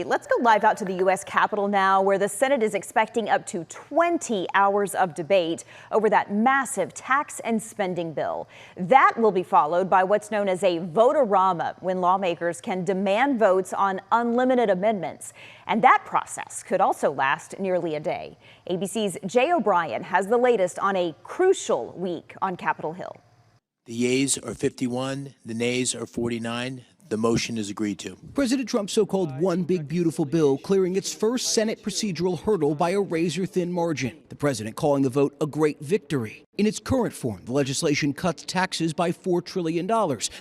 Let's go live out to the U.S. Capitol now, where the Senate is expecting up to 20 hours of debate over that massive tax and spending bill. That will be followed by what's known as a vote-a-rama, when lawmakers can demand votes on unlimited amendments. And that process could also last nearly a day. ABC's Jay O'Brien has the latest on a crucial week on Capitol Hill. The yeas are 51, the nays are 49. The motion is agreed to. President Trump's so-called one big beautiful bill clearing its first Senate procedural hurdle by a razor-thin margin. The president calling the vote a great victory. In its current form, the legislation cuts taxes by $4 trillion,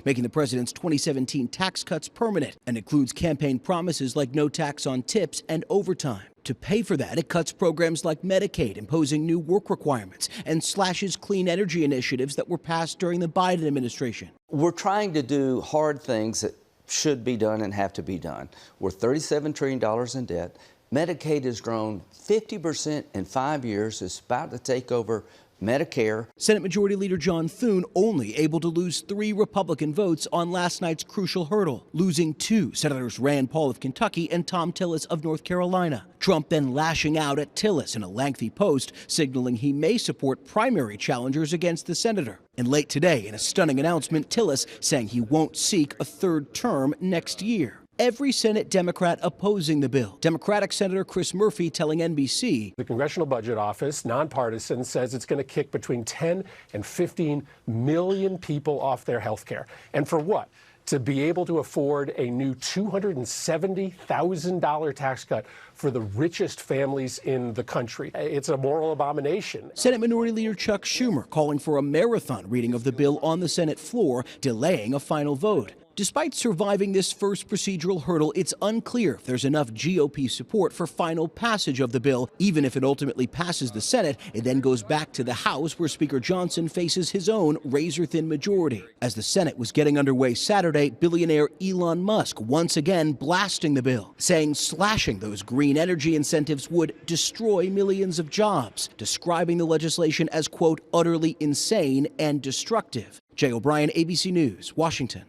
making the president's 2017 tax cuts permanent, and includes campaign promises like no tax on tips and overtime. To pay for that, it cuts programs like Medicaid, imposing new work requirements, and slashes clean energy initiatives that were passed during the Biden administration. We're trying to do hard things that should be done and have to be done. We're $37 trillion in debt. Medicaid has grown 50% in 5 years. It's about to take over Medicare. Senate Majority Leader John Thune only able to lose 3 Republican votes on last night's crucial hurdle, losing 2 Senators Rand Paul of Kentucky and Tom Tillis of North Carolina. Trump then lashing out at Tillis in a lengthy post, signaling he may support primary challengers against the senator. And late today, in a stunning announcement, Tillis saying he won't seek a 3rd term next year. Every Senate Democrat opposing the bill. Democratic Senator Chris Murphy telling NBC. The Congressional Budget Office, nonpartisan, says it's going to kick between 10 and 15 million people off their health care. And for what? To be able to afford a new $270,000 tax cut for the richest families in the country. It's a moral abomination. Senate Minority Leader Chuck Schumer calling for a marathon reading of the bill on the Senate floor, delaying a final vote. Despite surviving this first procedural hurdle, it's unclear if there's enough GOP support for final passage of the bill. Even if it ultimately passes the Senate, it then goes back to the House, where Speaker Johnson faces his own razor-thin majority. As the Senate was getting underway Saturday, billionaire Elon Musk once again blasting the bill, saying slashing those green energy incentives would destroy millions of jobs, describing the legislation as, quote, utterly insane and destructive. Jay O'Brien, ABC News, Washington.